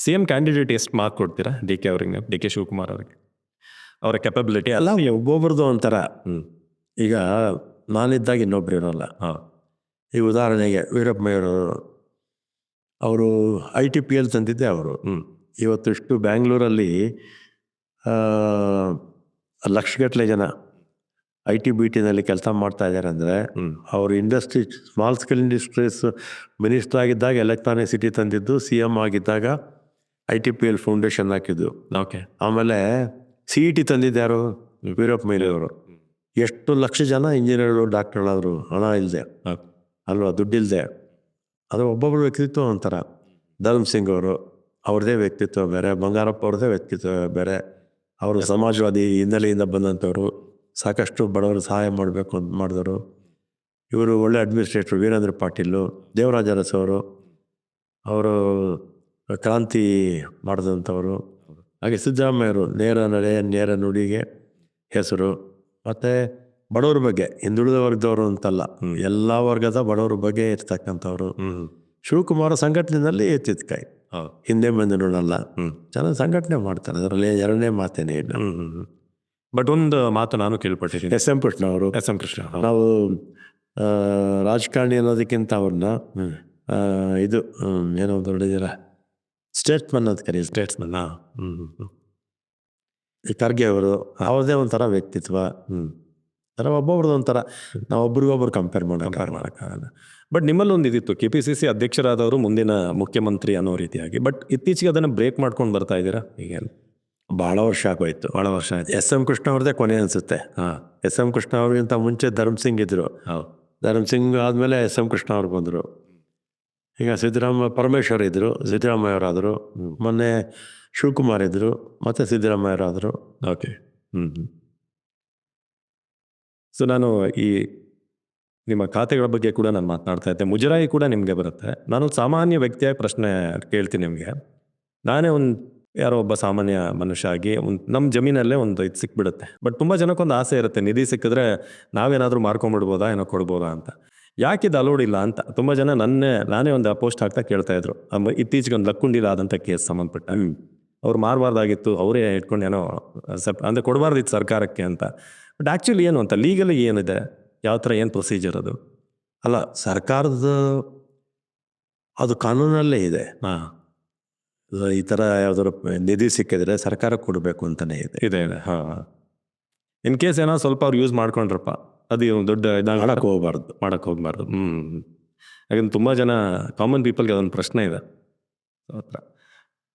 C M candidate ಎಷ್ಟು mark ಕೊಡ್ತೀರಾ D K ಅವ್ರಿಗೆ, ಡಿ ಕೆ ಶಿವಕುಮಾರ್ ಅವ್ರಿಗೆ, ಅವರ ಕೆಪಬಿಲಿಟಿ? ಅಲ್ಲ, ಒಬ್ಬೊಬ್ರದ್ದು ಒಂಥರ. ಈಗ ನಾನಿದ್ದಾಗ ಇನ್ನೊಬ್ರು ಇರೋಲ್ಲ. ಈ ಉದಾಹರಣೆಗೆ ವೀರಪ್ಪಯ್ಯವರು, ಅವರು ITPL ತಂದಿದ್ದೆ ಅವರು. ಇವತ್ತಿಷ್ಟು ಬ್ಯಾಂಗ್ಳೂರಲ್ಲಿ ಲಕ್ಷಗಟ್ಟಲೆ ಜನ IT-BTನಲ್ಲಿ ಕೆಲಸ ಮಾಡ್ತಾ ಇದ್ದಾರೆ ಅಂದರೆ ಅವರು industry, small scale industries minister ಆಗಿದ್ದಾಗ ಎಲೆಕ್ಟ್ರಾನಿಕ್ ಸಿಟಿ ತಂದಿದ್ದು, CM ಆಗಿದ್ದಾಗ ITPL ಫೌಂಡೇಶನ್ ಹಾಕಿದ್ದು. ಓಕೆ. ಆಮೇಲೆ CET ತಂದಿದ್ದಾರು ವೀರಪ್ಪಯ್ಯವರು. ಎಷ್ಟು ಲಕ್ಷ ಜನ ಇಂಜಿನಿಯರ್ಗಳು, ಡಾಕ್ಟರ್ಗಳಾದರು, ಹಣ ಇಲ್ಲದೆ ಅಲ್ವಾ, ದುಡ್ಡಿಲ್ಲದೆ. ಅದು ಒಬ್ಬೊಬ್ಬರು ವ್ಯಕ್ತಿತ್ವ ಒಂಥರ. ಧರ್ಮ್ ಸಿಂಗ್ ಅವರು, ಅವ್ರದ್ದೇ ವ್ಯಕ್ತಿತ್ವ ಬೇರೆ. ಬಂಗಾರಪ್ಪ ಅವ್ರದ್ದೇ ವ್ಯಕ್ತಿತ್ವ ಬೇರೆ. ಅವರು ಸಮಾಜವಾದಿ ಹಿನ್ನೆಲೆಯಿಂದ ಬಂದಂಥವ್ರು, ಸಾಕಷ್ಟು ಬಡವರು ಸಹಾಯ ಮಾಡಬೇಕು ಅಂತ ಮಾಡಿದವರು. ಇವರು ಒಳ್ಳೆ ಅಡ್ಮಿನಿಸ್ಟ್ರೇಟ್ರು. ವೀರೇಂದ್ರ ಪಾಟೀಲು, ದೇವರಾಜ ಅರಸು ಅವರು ಕ್ರಾಂತಿ ಮಾಡಿದಂಥವರು. ಹಾಗೆ ಸಿದ್ದರಾಮಯ್ಯವರು ನೇರ ನಡೆ ನೇರ ನುಡಿಗೆ ಹೆಸರು. ಮತ್ತು ಬಡವ್ರ ಬಗ್ಗೆ, ಹಿಂದುಳಿದ ವರ್ಗದವರು ಅಂತಲ್ಲ, ಎಲ್ಲ ವರ್ಗದ ಬಡವ್ರ ಬಗ್ಗೆ ಇರ್ತಕ್ಕಂಥವ್ರು. ಶಿವಕುಮಾರ ಸಂಘಟನೆಯಲ್ಲಿ ಎತ್ತಿದ ಕೈ, ಹಿಂದೆ ಮುಂದೆ ನೋಡಲ್ಲ, ಚೆನ್ನಾಗಿ ಸಂಘಟನೆ ಮಾಡ್ತಾರೆ. ಅದರಲ್ಲಿ ಎರಡನೇ ಮಾತೇನೆ ಇಲ್ಲ. ಬಟ್ ಒಂದು ಮಾತು ನಾನು ಕೇಳ್ಪಟ್ಟಿದ್ದೀನಿ, ಎಸ್ ಎಂ ಕೃಷ್ಣ ಅವರು. ನಾವು ರಾಜಕಾರಣಿ ಅನ್ನೋದಕ್ಕಿಂತ ಅವ್ರನ್ನ ಇದು ಏನೋ ದೊಡ್ಡದಿರ ಸ್ಟೇಟ್ಸ್ಮನ್ ಅಂತ ಕರೀ. ಸ್ಟೇಟ್ಸ್ಮನ್. ಈ ಖರ್ಗೆ ಅವರು, ಅವ್ರದ್ದೇ ಒಂಥರ ವ್ಯಕ್ತಿತ್ವ. ಥರ ಒಬ್ಬೊಬ್ರದ್ದು ಒಂಥರ. ನಾವು ಒಬ್ರಿಗೊಬ್ರು ಕಂಪೇರ್ ಮಾಡೋಕ್ಕಾಗಲ್ಲ. ಬಟ್ ನಿಮ್ಮಲ್ಲಿ ಒಂದು ಇದಿತ್ತು, KPCC ಅಧ್ಯಕ್ಷರಾದವರು ಮುಂದಿನ ಮುಖ್ಯಮಂತ್ರಿ ಅನ್ನೋ ರೀತಿಯಾಗಿ. ಬಟ್ ಇತ್ತೀಚೆಗೆ ಅದನ್ನು ಬ್ರೇಕ್ ಮಾಡ್ಕೊಂಡು ಬರ್ತಾ ಇದ್ದೀರಾ? ಈಗೇನು ಭಾಳ ವರ್ಷ ಆಗೋಯ್ತು. ಭಾಳ ವರ್ಷ ಆಯ್ತು. ಎಸ್ ಎಂ ಕೃಷ್ಣ ಅವ್ರದ್ದೇ ಕೊನೆ ಅನಿಸುತ್ತೆ. ಎಸ್ ಎಂ ಕೃಷ್ಣ ಅವ್ರಿಗಿಂತ ಮುಂಚೆ ಧರ್ಮ್ ಸಿಂಗ್ ಇದ್ದರು. ಧರ್ಮ್ ಸಿಂಗ್ ಆದಮೇಲೆ ಎಸ್ ಎಂ ಕೃಷ್ಣ ಅವ್ರು ಬಂದರು. ಈಗ ಪರಮೇಶ್ವರ್ ಇದ್ದರು, ಸಿದ್ದರಾಮಯ್ಯವರಾದರು. ಮೊನ್ನೆ ಶಿವಕುಮಾರ್ ಇದ್ದರು, ಮತ್ತು ಸಿದ್ದರಾಮಯ್ಯವರಾದರು. ಓಕೆ. ಸೊ ನಾನು ಈ ನಿಮ್ಮ ಖಾತೆಗಳ ಬಗ್ಗೆ ಕೂಡ ನಾನು ಮಾತನಾಡ್ತಾ ಇದ್ದೆ. ಮುಜರಾಯಿ ಕೂಡ ನಿಮಗೆ ಬರುತ್ತೆ. ನಾನು ಸಾಮಾನ್ಯ ವ್ಯಕ್ತಿಯಾಗಿ ಪ್ರಶ್ನೆ ಕೇಳ್ತೀನಿ ನಿಮಗೆ. ನಾನೇ ಯಾರೋ ಒಬ್ಬ ಸಾಮಾನ್ಯ ಮನುಷ್ಯ ಆಗಿ ನಮ್ಮ ಜಮೀನಲ್ಲೇ ಒಂದು ಇದು ಸಿಕ್ಬಿಡುತ್ತೆ. ಬಟ್ ತುಂಬ ಜನಕ್ಕೊಂದು ಆಸೆ ಇರುತ್ತೆ, ನಿಧಿ ಸಿಕ್ಕಿದ್ರೆ ನಾವೇನಾದರೂ ಮಾರ್ಕೊಂಡ್ಬಿಡ್ಬೋದಾ, ಏನೋ ಕೊಡ್ಬೋದಾ ಅಂತ. ಯಾಕಿದು ಅಲೋಡ್ ಇಲ್ಲ ಅಂತ ತುಂಬ ಜನ ನಾನೇ ಒಂದು ಪೋಸ್ಟ್ ಹಾಕ್ತಾ ಕೇಳ್ತಾ ಇದ್ರು. ಇತ್ತೀಚೆಗೆ ಒಂದು ಲಕ್ಕುಂಡಿಲ ಆದಂಥ ಕೇಸ್ ಸಂಬಂಧಪಟ್ಟ, ಅವ್ರು ಮಾರಬಾರ್ದಾಗಿತ್ತು, ಅವರೇ ಇಟ್ಕೊಂಡು ಏನೋ ಅಂದರೆ ಕೊಡಬಾರ್ದಿತ್ತು ಸರ್ಕಾರಕ್ಕೆ ಅಂತ. ಬಟ್ ಆ್ಯಕ್ಚುಲಿ ಏನು ಅಂತ ಲೀಗಲಿ ಏನಿದೆ, ಯಾವ ಥರ ಏನು ಪ್ರೊಸೀಜರ್ ಅದು? ಅಲ್ಲ, ಸರ್ಕಾರದ ಅದು ಕಾನೂನಲ್ಲೇ ಇದೆ. ಈ ಥರ ಯಾವ್ದಾದ್ರು ನಿಧಿ ಸಿಕ್ಕಿದ್ರೆ ಸರ್ಕಾರ ಕೊಡಬೇಕು ಅಂತಲೇ ಇದೆ. ಇನ್ ಕೇಸ್ ಏನೋ ಸ್ವಲ್ಪ ಅವ್ರು ಯೂಸ್ ಮಾಡ್ಕೊಂಡ್ರಪ್ಪ, ಅದು ದೊಡ್ಡ ಮಾಡಕ್ಕೆ ಹೋಗ್ಬಾರ್ದು. ಯಾಕಂದ್ರೆ ತುಂಬ ಜನ ಕಾಮನ್ ಪೀಪಲ್ಗೆ ಅದೊಂದು ಪ್ರಶ್ನೆ ಇದೆ. ಹತ್ರ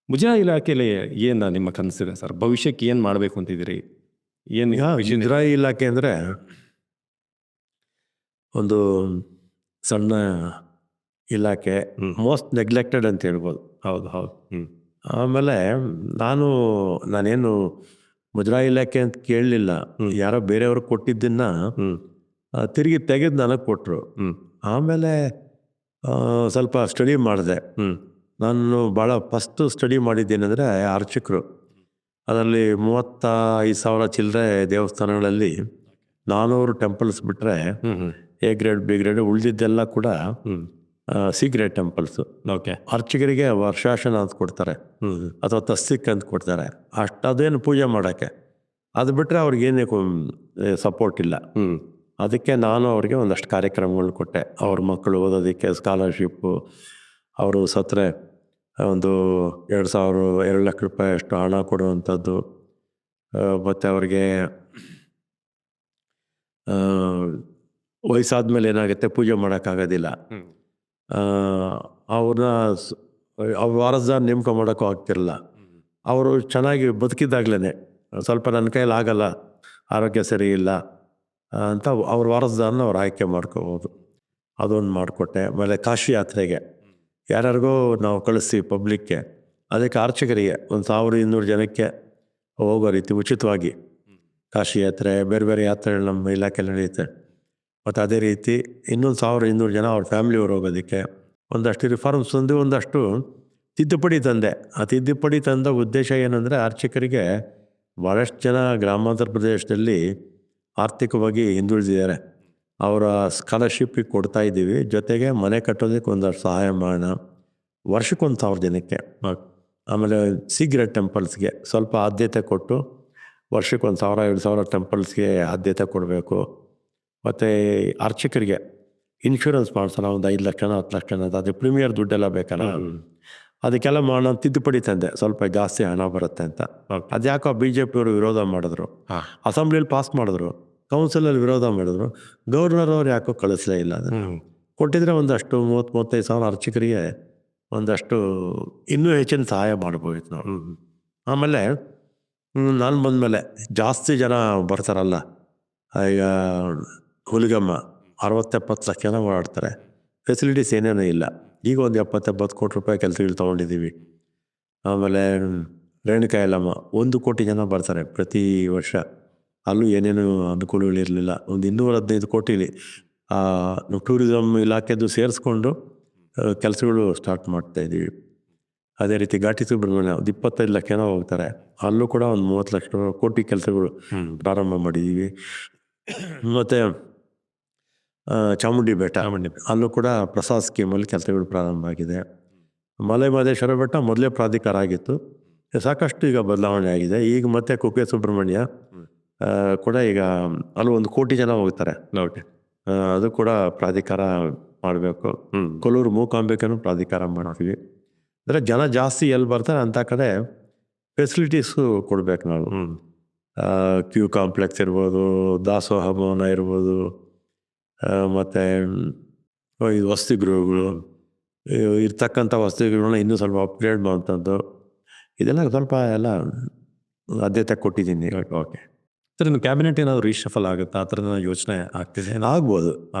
ಮುಜರಾಯಿ ಇಲಾಖೆಯಲ್ಲಿ ಏನು ನಿಮ್ಮ ಕನಸಿದೆ ಸರ್? ಭವಿಷ್ಯಕ್ಕೆ ಏನು ಮಾಡಬೇಕು ಅಂತಿದ್ದೀರಿ? ಏನು ಮುಜರಾಯಿ ಇಲಾಖೆ ಅಂದರೆ ಒಂದು ಸಣ್ಣ ಇಲಾಖೆ, ಮೋಸ್ಟ್ ನೆಗ್ಲೆಕ್ಟೆಡ್ ಅಂತ ಹೇಳ್ಬೋದು. ಹೌದು. ಆಮೇಲೆ ನಾನೇನು ಮುಜರಾಯಿ ಇಲಾಖೆ ಅಂತ ಕೇಳಲಿಲ್ಲ. ಯಾರೋ ಬೇರೆಯವ್ರಿಗೆ ಕೊಟ್ಟಿದ್ದನ್ನ ತಿರುಗಿ ತೆಗೆದು ನನಗೆ ಕೊಟ್ಟರು. ಆಮೇಲೆ ಸ್ವಲ್ಪ ಸ್ಟಡಿ ಮಾಡಿದೆ. ನಾನು ಭಾಳ ಫಸ್ಟು ಸ್ಟಡಿ ಮಾಡಿದ್ದೇನೆಂದರೆ ಅರ್ಚಕರು. ಅದರಲ್ಲಿ 35,000 ಚಿಲ್ಲರೆ ದೇವಸ್ಥಾನಗಳಲ್ಲಿ 400 ಟೆಂಪಲ್ಸ್ ಬಿಟ್ಟರೆ A ಗ್ರೇಡ್, B ಗ್ರೇಡ್, ಉಳಿದಿದ್ದೆಲ್ಲ ಕೂಡ C ಗ್ರೇಡ್ ಟೆಂಪಲ್ಸು. ಓಕೆ. ಅರ್ಚಕರಿಗೆ ವರ್ಷಾಶನ ಅಂತ ಕೊಡ್ತಾರೆ, ಅಥವಾ ತಸ್ತಿಕ್ ಅಂತ ಕೊಡ್ತಾರೆ. ಅದೇನು ಪೂಜೆ ಮಾಡೋಕ್ಕೆ. ಅದು ಬಿಟ್ಟರೆ ಅವ್ರಿಗೇನೇ ಸಪೋರ್ಟ್ ಇಲ್ಲ. ಅದಕ್ಕೆ ನಾನು ಅವ್ರಿಗೆ ಒಂದಷ್ಟು ಕಾರ್ಯಕ್ರಮಗಳು ಕೊಟ್ಟೆ. ಅವ್ರ ಮಕ್ಕಳು ಓದೋದಕ್ಕೆ ಸ್ಕಾಲರ್ಶಿಪ್ಪು, ಅವರು ಸತ್ತರೆ ಒಂದು 2 ಲಕ್ಷ ರೂಪಾಯಿ ಅಷ್ಟು ಹಣ ಕೊಡುವಂಥದ್ದು. ಮತ್ತು ಅವ್ರಿಗೆ ವಯಸ್ಸಾದ್ಮೇಲೆ ಏನಾಗುತ್ತೆ, ಪೂಜೆ ಮಾಡೋಕ್ಕಾಗೋದಿಲ್ಲ. ಅವ್ರನ್ನ ವಾರಸ್ದಾರ ನೇಮಕ ಮಾಡೋಕ್ಕೂ ಆಗ್ತಿರಲ್ಲ. ಅವರು ಚೆನ್ನಾಗಿ ಬದುಕಿದ್ದಾಗಲೇ ಸ್ವಲ್ಪ ನನ್ನ ಕೈಯಲ್ಲಿ ಆಗಲ್ಲ, ಆರೋಗ್ಯ ಸರಿ ಇಲ್ಲ ಅಂತ ಅವ್ರ ವಾರಸ್ದಾರನ ಅವ್ರು ಆಯ್ಕೆ ಮಾಡ್ಕೋಬೋದು. ಅದೊಂದು ಮಾಡಿಕೊಟ್ಟೆ. ಆಮೇಲೆ ಕಾಶಿ ಯಾತ್ರೆಗೆ ಯಾರ್ಯಾರಿಗೋ ನಾವು ಕಳಿಸ್ತೀವಿ ಪಬ್ಲಿಕ್ಗೆ, ಅದಕ್ಕೆ ಅರ್ಚಕರಿಗೆ 1,200 ಜನಕ್ಕೆ ಹೋಗೋ ರೀತಿ ಉಚಿತವಾಗಿ ಕಾಶಿ ಯಾತ್ರೆ, ಬೇರೆ ಬೇರೆ ಯಾತ್ರೆಗಳು ನಮ್ಮ ಇಲಾಖೆಯಲ್ಲಿ ನಡೆಯುತ್ತೆ. ಮತ್ತು ಅದೇ ರೀತಿ ಇನ್ನೊಂದು 1,200 ಜನ ಅವ್ರ ಫ್ಯಾಮಿಲಿಯವ್ರು ಹೋಗೋದಕ್ಕೆ ಒಂದಷ್ಟು ರಿಫಾರ್ಮ್ಸ್ ತಂದು ಒಂದಷ್ಟು ತಿದ್ದುಪಡಿ ತಂದೆ. ಆ ತಿದ್ದುಪಡಿ ತಂದ ಉದ್ದೇಶ ಏನಂದರೆ, ಅರ್ಚಕರಿಗೆ ಭಾಳಷ್ಟು ಜನ ಗ್ರಾಮಾಂತರ ಪ್ರದೇಶದಲ್ಲಿ ಆರ್ಥಿಕವಾಗಿ ಹಿಂದುಳಿದಿದ್ದಾರೆ. ಅವರ ಸ್ಕಾಲರ್ಶಿಪ್ಪಿಗೆ ಕೊಡ್ತಾ ಇದ್ದೀವಿ, ಜೊತೆಗೆ ಮನೆ ಕಟ್ಟೋದಕ್ಕೆ ಒಂದಷ್ಟು ಸಹಾಯ ಮಾಡೋಣ. ವರ್ಷಕ್ಕೆ 1,000 ಜನಕ್ಕೆ ಆಮೇಲೆ ಸಿಗರೇಟ್ ಟೆಂಪಲ್ಸ್ಗೆ ಸ್ವಲ್ಪ ಆದ್ಯತೆ ಕೊಟ್ಟು ವರ್ಷಕ್ಕೆ 1,000-2,000 ಟೆಂಪಲ್ಸ್ಗೆ ಆದ್ಯತೆ ಕೊಡಬೇಕು. ಮತ್ತು ಅರ್ಚಕರಿಗೆ ಇನ್ಶೂರೆನ್ಸ್ ಮಾಡ್ಸೋಣ, ಒಂದು 5 ಲಕ್ಷನ 10 ಲಕ್ಷನ ಅಂತ. ಅದು ಪ್ರೀಮಿಯರ್ ದುಡ್ಡೆಲ್ಲ ಬೇಕಲ್ಲ, ಅದಕ್ಕೆಲ್ಲ ನಾನು ತಿದ್ದುಪಡಿ ತಂದೆ, ಸ್ವಲ್ಪ ಜಾಸ್ತಿ ಹಣ ಬರುತ್ತೆ ಅಂತ. ಅದ್ಯಾಕೋ BJP ಅವರು ವಿರೋಧ ಮಾಡಿದ್ರು, ಅಸೆಂಬ್ಲಿಯಲ್ಲಿ ಪಾಸ್ ಮಾಡಿದ್ರು, ಕೌನ್ಸಿಲಲ್ಲಿ ವಿರೋಧ ಮಾಡಿದ್ರು, ಗವರ್ನರ್ ಅವ್ರು ಯಾಕೋ ಕಳಿಸ್ಲೇ ಇಲ್ಲ. ಕೊಟ್ಟಿದ್ರೆ ಒಂದಷ್ಟು 30-35 ಸಾವಿರ ಅರ್ಚಕರಿಗೆ ಒಂದಷ್ಟು ಇನ್ನೂ ಹೆಚ್ಚಿನ ಸಹಾಯ ಮಾಡ್ಬೋದಿತ್ತು ನಾವು. ಆಮೇಲೆ ನಾನು ಬಂದಮೇಲೆ ಜಾಸ್ತಿ ಜನ ಬರ್ತಾರಲ್ಲ, ಈಗ ಹುಲಿಗಮ್ಮ 60-70 ಲಕ್ಷ ಜನ ಓಡಾಡ್ತಾರೆ, ಫೆಸಿಲಿಟೀಸ್ ಏನೇನೂ ಇಲ್ಲ. ಈಗ ಒಂದು 70-80 ಕೋಟಿ ರೂಪಾಯಿ ಕೆಲಸಗಳು ತೊಗೊಂಡಿದ್ದೀವಿ. ಆಮೇಲೆ ರೇಣುಕಾ ಯಲ್ಲಮ್ಮ 1 ಕೋಟಿ ಜನ ಬರ್ತಾರೆ ಪ್ರತಿ ವರ್ಷ, ಅಲ್ಲೂ ಏನೇನು ಅನುಕೂಲಗಳಿರಲಿಲ್ಲ. ಒಂದು 215 ಕೋಟಿಲಿ ಟೂರಿಸಮ್ ಇಲಾಖೆದು ಸೇರಿಸ್ಕೊಂಡು ಕೆಲಸಗಳು ಸ್ಟಾರ್ಟ್ ಮಾಡ್ತಾಯಿದ್ದೀವಿ. ಅದೇ ರೀತಿ ಘಾಟಿ ಸುಬ್ರಹ್ಮಣ್ಯ 25 ಲಕ್ಷ ಜನ ಹೋಗ್ತಾರೆ, ಅಲ್ಲೂ ಕೂಡ ಒಂದು 30 ಲಕ್ಷ ಕೋಟಿ ಕೆಲಸಗಳು ಪ್ರಾರಂಭ ಮಾಡಿದ್ದೀವಿ. ಮತ್ತು ಚಾಮುಂಡಿ ಬೆಟ್ಟ, ಅಲ್ಲೂ ಕೂಡ ಪ್ರಸಾದ್ ಸ್ಕೀಮಲ್ಲಿ ಕೆಲಸಗಳು ಪ್ರಾರಂಭ ಆಗಿದೆ. ಮಲೆ ಮಹದೇಶ್ವರ ಬೆಟ್ಟ ಮೊದಲೇ ಪ್ರಾಧಿಕಾರ ಆಗಿತ್ತು, ಸಾಕಷ್ಟು ಈಗ ಬದಲಾವಣೆ ಆಗಿದೆ. ಈಗ ಮತ್ತೆ ಕುಕ್ಕೆ ಸುಬ್ರಹ್ಮಣ್ಯ ಕೂಡ ಈಗ ಅಲ್ಲಿ 1 ಕೋಟಿ ಜನ ಹೋಗ್ತಾರೆ. ಅದು ಕೂಡ ಪ್ರಾಧಿಕಾರ ಮಾಡಬೇಕು. ಕೊಲ್ಲೂರು ಮೂಕಾಂಬಿಕೆನೂ ಪ್ರಾಧಿಕಾರ ಮಾಡ್ತೀವಿ. ಅಂದರೆ ಜನ ಜಾಸ್ತಿ ಎಲ್ಲಿ ಬರ್ತಾರೆ ಅಂಥ ಕಡೆ ಫೆಸಿಲಿಟೀಸು ಕೊಡಬೇಕು ನಾವು. ಕ್ಯೂ ಕಾಂಪ್ಲೆಕ್ಸ್ ಇರ್ಬೋದು, ದಾಸೋಹ ಭವನ ಇರ್ಬೋದು, ಮತ್ತು ಇದು ವಸತಿ ಗೃಹಗಳು, ಇರ್ತಕ್ಕಂಥ ವಸತಿಗಳನ್ನ ಇನ್ನೂ ಸ್ವಲ್ಪ ಅಪ್ಗ್ರೇಡ್ ಮಾಡುವಂಥದ್ದು, ಇದೆಲ್ಲ ಸ್ವಲ್ಪ ಎಲ್ಲ ಆದ್ಯತೆ ಕೊಟ್ಟಿದ್ದೀನಿ. ಓಕೆ ಸರ್, ಇನ್ನು ಕ್ಯಾಬಿನೆಟ್ ಏನಾದರೂ ರೀಶಫಲ್ ಆಗುತ್ತಾ, ಆ ಥರದ ಯೋಚನೆ ಆಗ್ತಿದೆ? ಆಗ್ಬೋದು.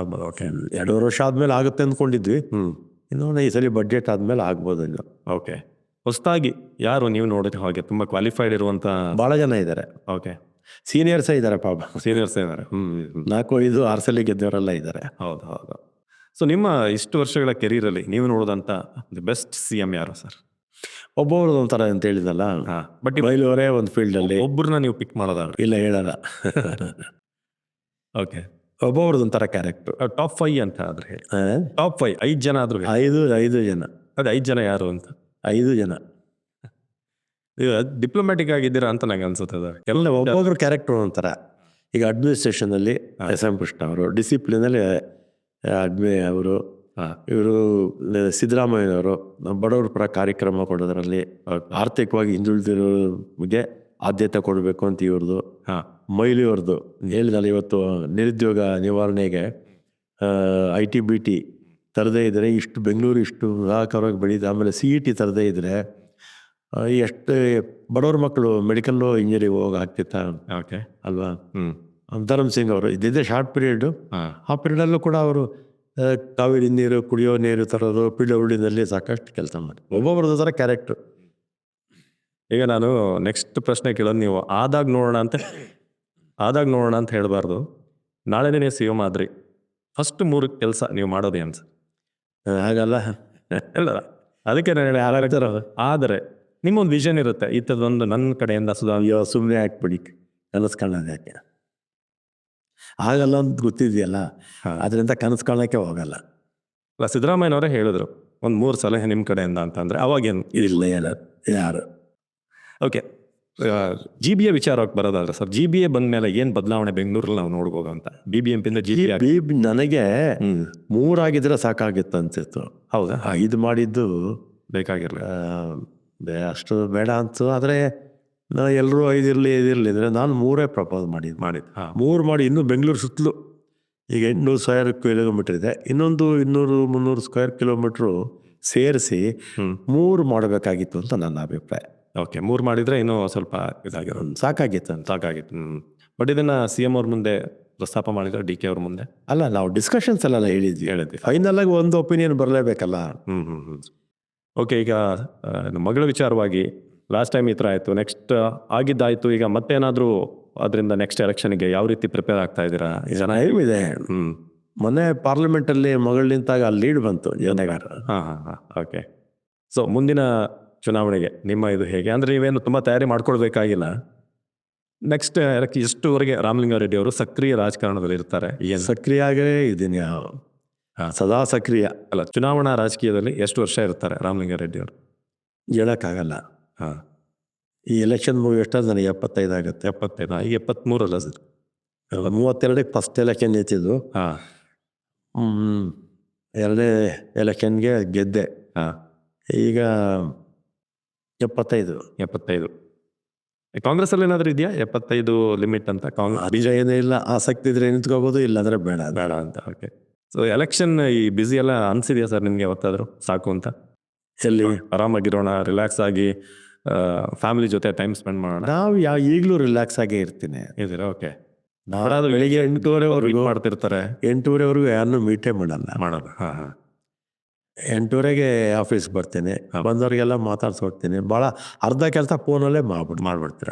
ಓಕೆ, 2 ವರ್ಷ ಆದಮೇಲೆ ಆಗುತ್ತೆ ಅಂದ್ಕೊಂಡಿದ್ವಿ. ಇನ್ನೊಂದು ಈ ಸಲ ಬಡ್ಜೆಟ್ ಆದಮೇಲೆ ಆಗ್ಬೋದು. ಇಲ್ಲ ಓಕೆ, ಹೊಸದಾಗಿ ಯಾರು ನೀವು ನೋಡಿದ ಹಾಗೆ ತುಂಬ ಕ್ವಾಲಿಫೈಡ್ ಇರುವಂಥ? ಭಾಳ ಜನ ಇದ್ದಾರೆ. ಓಕೆ, ಸೀನಿಯರ್ಸೇ ಇದ್ದಾರೆ ಪಾಪ, ಸೀನಿಯರ್ಸ್ ಇದ್ದಾರೆ. 4-5-6 ಸಲ ಗೆದ್ದವರೆಲ್ಲ ಇದ್ದಾರೆ. ಹೌದು. ಸೊ ನಿಮ್ಮ ಇಷ್ಟು ವರ್ಷಗಳ ಕೆರಿಯರಲ್ಲಿ ನೀವು ನೋಡಿದಂಥ ದಿ ಬೆಸ್ಟ್ CM ಯಾರು ಸರ್? ಒಬ್ಬೊಬ್ರದ್ದು ಒಂಥರ ಅಂತ ಹೇಳಿದಲ್ಲ, ಬಟ್ ಬೈಲೂರೇ ಒಂದು ಫೀಲ್ಡಲ್ಲಿ ಒಬ್ಬರನ್ನ ನೀವು ಪಿಕ್ ಮಾಡೋದಾದ್ರೆ? ಇಲ್ಲ, ಹೇಳಲ್ಲ. ಓಕೆ, ಒಬ್ಬೊಬ್ರದ್ದು ಒಂಥರ ಕ್ಯಾರೆಕ್ಟರ್. ಟಾಪ್ 5 ಅಂತ ಆದ್ರೆ ಟಾಪ್ 5 ಜನ ಆದ್ರೂ? 5 ಜನ. ಅದು 5 ಜನ ಯಾರು ಅಂತ? 5 ಜನ ಡಿಪ್ಲೊಮ್ಯಾಟಿಕ್ ಆಗಿದ್ದೀರಾ ಅಂತ ನಂಗೆ ಅನ್ಸುತ್ತೆ. ಎಲ್ಲ ಒಬ್ಬೊಬ್ರು ಕ್ಯಾರೆಕ್ಟರ್ ಒಂಥರ. ಈಗ ಅಡ್ಮಿನಿಸ್ಟ್ರೇಷನಲ್ಲಿ SM ಕೃಷ್ಣ ಅವರು, ಡಿಸಿಪ್ಲಿನಲ್ಲಿ ಅವರು, ಇವರು ಸಿದ್ದರಾಮಯ್ಯನವರು ಬಡವ್ರ ಪರ ಕಾರ್ಯಕ್ರಮ ಕೊಡೋದ್ರಲ್ಲಿ, ಆರ್ಥಿಕವಾಗಿ ಹಿಂದುಳಿದಿರೋರಿಗೆ ಆದ್ಯತೆ ಕೊಡಬೇಕು ಅಂತ ಇವ್ರದ್ದು. ಮೊಯ್ಲಿಯವ್ರದ್ದು ಹೇಳಿದಲ್ಲ, ಇವತ್ತು ನಿರುದ್ಯೋಗ ನಿವಾರಣೆಗೆ IT-BT ತರದೇ ಇದ್ದರೆ ಇಷ್ಟು ಬೆಂಗಳೂರು ಇಷ್ಟು ಗ್ರಾಹಕವಾಗಿ ಬೆಳೀತು. ಆಮೇಲೆ CET ತರದೇ ಇದ್ದರೆ ಎಷ್ಟು ಬಡವ್ರ ಮಕ್ಕಳು ಮೆಡಿಕಲ್ಲು ಇಂಜಿನಿಯರಿಂಗ್ ಹೋಗಿ ಆಗ್ತಿತ್ತ? ಓಕೆ ಅಲ್ವಾ? ಧರ್ಮ್ ಸಿಂಗ್ ಅವರು ಇದ್ದಿದ್ದೆ ಶಾರ್ಟ್ ಪೀರಿಯಡು. ಆ ಪೀರಿಯಡಲ್ಲೂ ಕೂಡ ಅವರು ಕಾವೇರಿ ನೀರು, ಕುಡಿಯೋ ನೀರು ತರೋದು, PWDನಲ್ಲಿ ಸಾಕಷ್ಟು ಕೆಲಸ ಮಾಡಿ. ಒಬ್ಬೊಬ್ರದ್ದು ಥರ ಕ್ಯಾರೆಕ್ಟ್ರು. ಈಗ ನಾನು ನೆಕ್ಸ್ಟ್ ಪ್ರಶ್ನೆ ಕೇಳೋದು, ನೀವು ಆದಾಗ ನೋಡೋಣ ಅಂತ ಹೇಳಬಾರ್ದು. ನಾಳೆನೇ ನೀವು CM ಆದ್ರಿ, ಫಸ್ಟ್ 3 ಕೆಲಸ ನೀವು ಮಾಡೋದು ಏನು ಸರ್? ಹಾಗಲ್ಲ, ಇಲ್ಲ ಅದಕ್ಕೆ ನಾನು ಹೇಳಿ ಆದರೆ ನಿಮ್ಮೊಂದು ವಿಷನ್ ಇರುತ್ತೆ, ಇಂಥದ್ದೊಂದು ನನ್ನ ಕಡೆಯಿಂದ ಸುಮ್ಮನೆ ಹಾಕ್ಬಿಡಿ, ಕನಸ್ಕೊಳ್ಳೋದು ಯಾಕೆ? ಆಗಲ್ಲ ಅಂತ ಗೊತ್ತಿದೆಯಲ್ಲ, ಅದರಿಂದ ಕನಸ್ಕೊಳ್ಳೋಕ್ಕೆ ಹೋಗಲ್ಲ. ಸಿದ್ದರಾಮಯ್ಯನವರೇ ಹೇಳಿದ್ರು ಒಂದು 3 ಸಲಹೆ ನಿಮ್ಮ ಕಡೆಯಿಂದ ಅಂತಂದರೆ ಅವಾಗೇನು ಇಲ್ಲ ಯಾರು? ಓಕೆ, GBA ವಿಚಾರಕ್ಕೆ ಬರೋದಾದ್ರೆ ಸರ್, GBA ಬಂದ ಮೇಲೆ ಏನು ಬದಲಾವಣೆ ಬೆಂಗಳೂರಲ್ಲಿ ನಾವು ನೋಡ್ಬೋದು ಅಂತ? BBMPಯಿಂದ GBA ನನಗೆ 3 ಆಗಿದ್ರೆ ಸಾಕಾಗಿತ್ತು ಅನ್ಸಿತ್ತು. ಹೌದಾ? 5 ಮಾಡಿದ್ದು ಬೇಕಾಗಿರಲಿಲ್ಲ, ಅಷ್ಟು ಬೇಡ ಅಂತು. ಆದರೆ ಎಲ್ಲರೂ 5 ಇರಲಿ ಅಂದರೆ ನಾನು 3 ಪ್ರಪೋಸ್ ಮಾಡಿದ್ದು. 3 ಮಾಡಿ ಇನ್ನೂ ಬೆಂಗಳೂರು ಸುತ್ತಲೂ ಈಗ 800 ಸ್ಕ್ವೇರ್ ಕಿಲೋಮೀಟ್ರ್ ಇದೆ, ಇನ್ನೊಂದು 200-300 ಸ್ಕ್ವೇರ್ ಕಿಲೋಮೀಟ್ರು ಸೇರಿಸಿ 3 ಮಾಡಬೇಕಾಗಿತ್ತು ಅಂತ ನನ್ನ ಅಭಿಪ್ರಾಯ. ಓಕೆ, 3 ಮಾಡಿದರೆ ಇನ್ನೂ ಸ್ವಲ್ಪ ಇದಾಗಿರೋದು, ಸಾಕಾಗಿತ್ತು. ಬಟ್ ಇದನ್ನು CM ಅವ್ರ ಮುಂದೆ ಪ್ರಸ್ತಾಪ ಮಾಡಿದ್ರೆ, DK ಅವ್ರ ಮುಂದೆ ಅಲ್ಲ, ನಾವು ಡಿಸ್ಕಷನ್ಸ್ ಎಲ್ಲ ಹೇಳಿದ್ವಿ. ಫೈನಲಾಗಿ ಒಂದು ಒಪಿನಿಯನ್ ಬರಲೇಬೇಕಲ್ಲ. ಓಕೆ, ಈಗ ಮಗಳ ವಿಚಾರವಾಗಿ ಲಾಸ್ಟ್ ಟೈಮ್ ಈ ಥರ ಆಯಿತು, ನೆಕ್ಸ್ಟ್ ಆಗಿದ್ದಾಯಿತು. ಈಗ ಮತ್ತೇನಾದರೂ ಅದರಿಂದ ನೆಕ್ಸ್ಟ್ ಎಲೆಕ್ಷನ್ಗೆ ಯಾವ ರೀತಿ ಪ್ರಿಪೇರ್ ಆಗ್ತಾ ಇದ್ದೀರಾ? ಜನ ಏನಿದೆ, ಮೊನ್ನೆ ಪಾರ್ಲಿಮೆಂಟಲ್ಲಿ ಮಗಳು ನಿಂತಾಗ ಅಲ್ಲಿ ಲೀಡ್ ಬಂತು ಜನಗಾರ. ಓಕೆ, ಸೊ ಮುಂದಿನ ಚುನಾವಣೆಗೆ ನಿಮ್ಮ ಇದು ಹೇಗೆ? ಅಂದರೆ ನೀವೇನು ತುಂಬ ತಯಾರಿ ಮಾಡ್ಕೊಳ್ಬೇಕಾಗಿಲ್ಲ. ನೆಕ್ಸ್ಟ್ ಎಷ್ಟುವರೆಗೆ ರಾಮಲಿಂಗಾರೆಡ್ಡಿ ಅವರು ಸಕ್ರಿಯ ರಾಜಕಾರಣದಲ್ಲಿ ಇರ್ತಾರೆ? ಸಕ್ರಿಯಾಗೇ ಇದ್ದೀನಿ, ಸದಾ ಸಕ್ರಿಯ. ಅಲ್ಲ, ಚುನಾವಣಾ ರಾಜಕೀಯದಲ್ಲಿ ಎಷ್ಟು ವರ್ಷ ಇರ್ತಾರೆ ರಾಮಲಿಂಗಾರೆಡ್ಡಿ ಅವರು? ಹೇಳೋಕ್ಕಾಗಲ್ಲ. ಹಾಂ. ಈ ಎಲೆಕ್ಷನ್ ಮುಗಿ ಎಷ್ಟಾದ ನನಗೆ 75 ಆಗುತ್ತೆ. 75 ಈಗ 73 ಅಲ್ಲ ಸರ್? 32ಕ್ಕೆ ಫಸ್ಟ್ ಎಲೆಕ್ಷನ್ ನಿಂತಿದ್ದು. ಹಾಂ. ಎರಡನೇ ಎಲೆಕ್ಷನ್ಗೆ ಗೆದ್ದೆ. ಹಾಂ. ಈಗ 75. 75. ಕಾಂಗ್ರೆಸ್ಸಲ್ಲಿ ಏನಾದರೂ ಇದೆಯಾ 75 ಲಿಮಿಟ್ ಅಂತ? ಬೀಜ ಏನೂ ಇಲ್ಲ, ಆಸಕ್ತಿ ಇದ್ರೆ ನಿಂತ್ಕೋಬೋದು, ಇಲ್ಲಾಂದ್ರೆ ಬೇಡ ಬೇಡ ಅಂತ. ಓಕೆ. ಸೊ ಎಲೆಕ್ಷನ್ ಈ ಬ್ಯುಸಿ ಎಲ್ಲ ಅನಿಸಿದೆಯಾ ಸರ್ ನಿಮಗೆ ಯಾವತ್ತಾದರೂ ಸಾಕು ಅಂತ? ಎಲ್ಲಿ ಆರಾಮಾಗಿರೋಣ, ರಿಲ್ಯಾಕ್ಸ್ ಆಗಿ ಫ್ಯಾಮಿಲಿ ಜೊತೆ ಟೈಮ್ ಸ್ಪೆಂಡ್ ಮಾಡೋಣ ನಾವು ಈಗಲೂ ರಿಲ್ಯಾಕ್ಸ್ ಆಗೇ ಇರ್ತೀನಿ. ಇದ್ದೀರಾ? ಓಕೆ. ನಾವು ಬೆಳಿಗ್ಗೆ 8:30ವರೆಗೂ ಮಾಡ್ತಿರ್ತಾರೆ. 8:30ವರೆಗೂ ಯಾರನ್ನೂ ಮೀಟೇ ಮಾಡಲ್ಲ. ಮಾಡೋದು. ಹಾಂ ಹಾಂ. 8:30ಗೆ ಆಫೀಸ್ಗೆ ಬರ್ತೀನಿ. ಬಂದವ್ರಿಗೆಲ್ಲ ಮಾತಾಡ್ಸ್ಕೊಡ್ತೀನಿ. ಭಾಳ ಅರ್ಧ ಕೆಲಸ ಫೋನಲ್ಲೇ ಮಾಡ್ಬಿಡ್ತೀರ.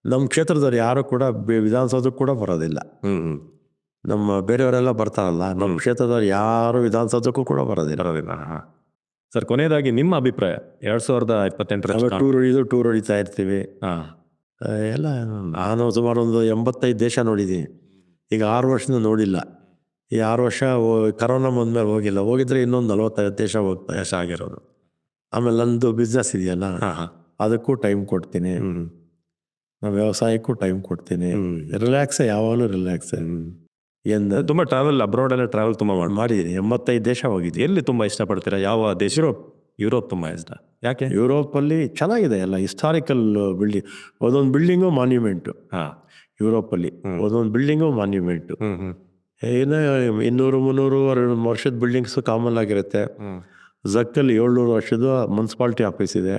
ನಮ್ಮ ಕ್ಷೇತ್ರದವ್ರು ಯಾರು ಕೂಡ ವಿಧಾನಸೌಧಕ್ಕೆ ಕೂಡ ಬರೋದಿಲ್ಲ. ನಮ್ಮ ಬೇರೆಯವರೆಲ್ಲ ಬರ್ತಾರಲ್ಲ, ನಮ್ಮ ಕ್ಷೇತ್ರದವ್ರು ಯಾರು ವಿಧಾನಸೌಧಕ್ಕೂ ಕೂಡ ಬರೋದಿಲ್ಲ. ಹಾಂ. ಸರ್, ಕೊನೆಯದಾಗಿ ನಿಮ್ಮ ಅಭಿಪ್ರಾಯ 2028 ಟೂರ್ ಹೊಡಿತಾ ಇರ್ತೀವಿ. ಹಾಂ. ಎಲ್ಲ ನಾನು ಸುಮಾರು ಒಂದು 85 ದೇಶ ನೋಡಿದ್ದೀನಿ. ಈಗ 6 ವರ್ಷದಿಂದ ನೋಡಿಲ್ಲ. ಈ 6 ವರ್ಷ ಕರೋನಾ ಬಂದ್ಮೇಲೆ ಹೋಗಿಲ್ಲ. ಹೋಗಿದ್ರೆ ಇನ್ನೊಂದು 45 ದೇಶ ಹೋಗ್ತಾ ಆಗಿರೋದು. ಆಮೇಲೆ ನಂದು ಬಿಸ್ನೆಸ್ ಇದೆಯಲ್ಲ, ಅದಕ್ಕೂ ಟೈಮ್ ಕೊಡ್ತೀನಿ. ನಾವು ವ್ಯವಸಾಯಕ್ಕೂ ಟೈಮ್ ಕೊಡ್ತೀನಿ. ರಿಲ್ಯಾಕ್ಸ್, ಯಾವಾಗಲೂ ರಿಲ್ಯಾಕ್ಸ್. ತುಂಬ ಟ್ರಾವೆಲ್, ಅಬ್ರಾಡ್ ಎಲ್ಲ ಟ್ರಾವೆಲ್ ತುಂಬ ಮಾಡಿದ್ದೀನಿ. 85 ದೇಶ ಹೋಗಿದ್ದೀನಿ. ಎಲ್ಲಿ ತುಂಬ ಇಷ್ಟಪಡ್ತೀರಾ? ಯಾವ ದೇಶ? ಯುರೋಪ್ ತುಂಬ ಇಷ್ಟ. ಯಾಕೆ? ಯುರೋಪಲ್ಲಿ ಚೆನ್ನಾಗಿದೆ, ಎಲ್ಲ ಹಿಸ್ಟಾರಿಕಲ್ ಬಿಲ್ಡಿಂಗ್. ಒಂದೊಂದು ಬಿಲ್ಡಿಂಗು ಮಾನ್ಯುಮೆಂಟು. ಹಾಂ. ಯುರೋಪಲ್ಲಿ ಒಂದೊಂದು ಬಿಲ್ಡಿಂಗು ಮಾನ್ಯುಮೆಂಟು. ಏನೋ 200-300 ವರ್ಷದ ಬಿಲ್ಡಿಂಗ್ಸು ಕಾಮನ್ ಆಗಿರುತ್ತೆ. ಝಕ್ಕಲ್ಲಿ 700 ವರ್ಷದ ಮುನ್ಸಿಪಾಲ್ಟಿ ಆಫೀಸ್ ಇದೆ,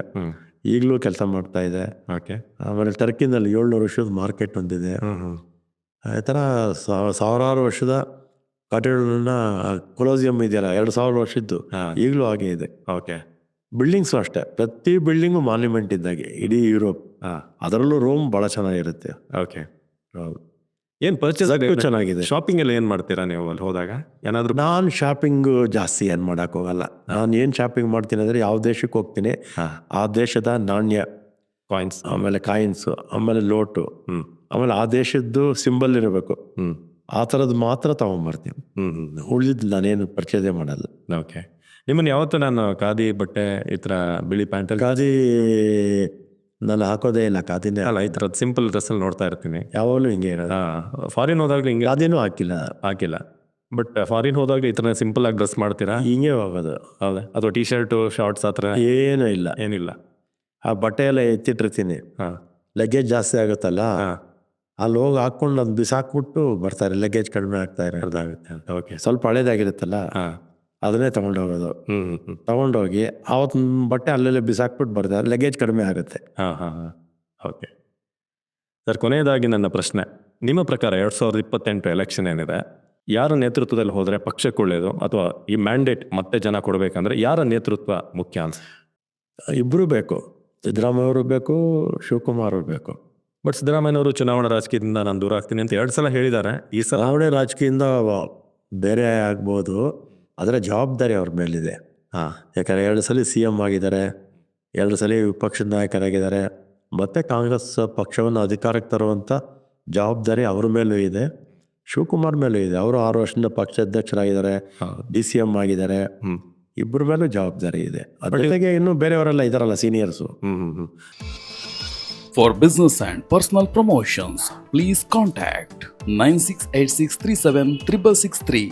ಈಗಲೂ ಕೆಲಸ ಮಾಡ್ತಾ ಇದೆ. ಓಕೆ. ಆಮೇಲೆ ಟರ್ಕಿನಲ್ಲಿ 700 ವರ್ಷದ ಮಾರ್ಕೆಟ್ ಒಂದಿದೆ. ಈ ಥರ ಸಾವಿರಾರು ವರ್ಷದ ಕಟ್ಟಡಗಳನ್ನ, ಕೊಲೋಸಿಯಂ ಇದೆಯಲ್ಲ 2000 ವರ್ಷದ್ದು, ಈಗಲೂ ಹಾಗೆ ಇದೆ. ಓಕೆ. ಬಿಲ್ಡಿಂಗ್ಸು ಅಷ್ಟೇ, ಪ್ರತಿ ಬಿಲ್ಡಿಂಗು ಮಾನ್ಯುಮೆಂಟ್ ಇದ್ದಾಗೆ ಇಡೀ ಯುರೋಪ್. ಅದರಲ್ಲೂ ರೋಮ್ ಭಾಳ ಚೆನ್ನಾಗಿರುತ್ತೆ. ಓಕೆ. ಏನು ಪರ್ಚೇಸ್ ಚೆನ್ನಾಗಿದೆ. ಶಾಪಿಂಗ್ ಎಲ್ಲ ಏನು ಮಾಡ್ತೀರಾ ನೀವು ಅಲ್ಲಿ ಹೋದಾಗ? ಏನಾದರೂ? ನಾನು ಶಾಪಿಂಗು ಜಾಸ್ತಿ ಏನು ಮಾಡೋಕ್ಕೆ ಹೋಗಲ್ಲ. ನಾನು ಏನು ಶಾಪಿಂಗ್ ಮಾಡ್ತೀನಿ ಅಂದರೆ, ಯಾವ ದೇಶಕ್ಕೆ ಹೋಗ್ತೀನಿ ಆ ದೇಶದ ನಾಣ್ಯ, ಕಾಯಿನ್ಸ್, ಆಮೇಲೆ ಕಾಯಿನ್ಸು, ಆಮೇಲೆ ಲೋಟು, ಆಮೇಲೆ ಆ ದೇಶದ್ದು ಸಿಂಬಲ್ ಇರಬೇಕು. ಆ ಥರದ್ದು ಮಾತ್ರ ತೊಗೊಂಬರ್ತೀನಿ. ಉಳಿದಿದ್ದು ನಾನೇನು ಪರ್ಚೇಸೇ ಮಾಡಲ್ಲ. ಓಕೆ. ನಿಮ್ಮನ್ನು ಯಾವತ್ತೂ ನಾನು ಖಾದಿ ಬಟ್ಟೆ, ಈ ಥರ ಬಿಳಿ ಪ್ಯಾಂಟಲ್ಲಿ ಖಾದಿ ನಾನು ಹಾಕೋದೇ ಇಲ್ಲ. ಖಾದಿನೇ ಅಲ್ಲ, ಈ ಥರದ್ದು ಸಿಂಪಲ್ ಡ್ರೆಸ್ಸಲ್ಲಿ ನೋಡ್ತಾ ಇರ್ತೀನಿ ಯಾವಾಗಲೂ ಹಿಂಗೆ ಇರೋದು. ಫಾರಿನ್ ಹೋದಾಗಲೂ ಹಿಂಗೆ? ಖಾದಿನೂ ಹಾಕಿಲ್ಲ. ಬಟ್ ಫಾರಿನ್ ಹೋದಾಗ ಈ ಥರ ಸಿಂಪಲ್ ಆಗಿ ಡ್ರೆಸ್ ಮಾಡ್ತೀರಾ? ಹಿಂಗೆ ಹೋಗೋದು. ಹೌದಾ? ಅಥವಾ ಟೀ ಶರ್ಟು, ಶಾರ್ಟ್ಸ್ ಆ ಥರ ಏನೂ ಇಲ್ಲ? ಏನಿಲ್ಲ. ಆ ಬಟ್ಟೆ ಎಲ್ಲ ಎತ್ತಿಟ್ಟಿರ್ತೀನಿ. ಲಗೇಜ್ ಜಾಸ್ತಿ ಆಗುತ್ತಲ್ಲ, ಅಲ್ಲಿ ಹೋಗಿ ಹಾಕ್ಕೊಂಡು ಅದು ಬಿಸಾಕ್ಬಿಟ್ಟು ಬರ್ತಾರೆ. ಲಗೇಜ್ ಕಡಿಮೆ ಆಗ್ತಾ ಇರೋದಾಗುತ್ತೆ. ಓಕೆ. ಸ್ವಲ್ಪ ಹಳೇದಾಗಿರುತ್ತಲ್ಲ, ಅದನ್ನೇ ತೊಗೊಂಡೋಗೋದು. ತೊಗೊಂಡೋಗಿ ಆವತ್ತು ಬಟ್ಟೆ ಅಲ್ಲೆಲ್ಲೇ ಬಿಸಾಕ್ಬಿಟ್ಟು ಬರ್ತಾರೆ, ಲಗೇಜ್ ಕಡಿಮೆ ಆಗುತ್ತೆ. ಓಕೆ. ಸರ್, ಕೊನೆಯದಾಗಿ ನನ್ನ ಪ್ರಶ್ನೆ, ನಿಮ್ಮ ಪ್ರಕಾರ 2028 ಎಲೆಕ್ಷನ್ ಏನಿದೆ, ಯಾರ ನೇತೃತ್ವದಲ್ಲಿ ಹೋದರೆ ಪಕ್ಷಕ್ಕೆ ಒಳ್ಳೆಯದು, ಅಥವಾ ಈ ಮ್ಯಾಂಡೇಟ್ ಮತ್ತೆ ಜನ ಕೊಡಬೇಕಂದ್ರೆ ಯಾರ ನೇತೃತ್ವ ಮುಖ್ಯ ಅನ್ಸ? ಇಬ್ಬರು ಬೇಕು. ಸಿದ್ದರಾಮಯ್ಯ ಅವರು ಬೇಕು, ಶಿವಕುಮಾರ್ ಅವರು ಬೇಕು. ಬಟ್ ಸಿದ್ದರಾಮಯ್ಯನವರು ಚುನಾವಣಾ ರಾಜಕೀಯದಿಂದ ನಾನು ದೂರ ಆಗ್ತೀನಿ ಅಂತ 2 ಸಲ ಹೇಳಿದ್ದಾರೆ. ಈ ಸಲ ಚುನಾವಣೆ ರಾಜಕೀಯದಿಂದ ಬೇರೆ ಆಗ್ಬೋದು, ಅದರ ಜವಾಬ್ದಾರಿ ಅವ್ರ ಮೇಲಿದೆ. ಯಾಕಂದರೆ 2 ಸಲ CM ಆಗಿದ್ದಾರೆ, 2 ಸಲ ವಿಪಕ್ಷದ ನಾಯಕರಾಗಿದ್ದಾರೆ. ಮತ್ತು ಕಾಂಗ್ರೆಸ್ ಪಕ್ಷವನ್ನು ಅಧಿಕಾರಕ್ಕೆ ತರುವಂಥ ಜವಾಬ್ದಾರಿ ಅವ್ರ ಮೇಲೂ ಇದೆ, ಶಿವಕುಮಾರ್ ಮೇಲೂ ಇದೆ. ಅವರು 6 ವರ್ಷದಿಂದ ಪಕ್ಷಾಧ್ಯಕ್ಷರಾಗಿದ್ದಾರೆ, DCM ಆಗಿದ್ದಾರೆ. ಇಬ್ಬರ ಮೇಲೂ ಜವಾಬ್ದಾರಿ ಇದೆ. ಅದ್ರ ಜೊತೆಗೆ ಇನ್ನೂ ಬೇರೆಯವರೆಲ್ಲ ಇದ್ದಾರಲ್ಲ, seniors. For business and personal promotions, please contact 9686376663.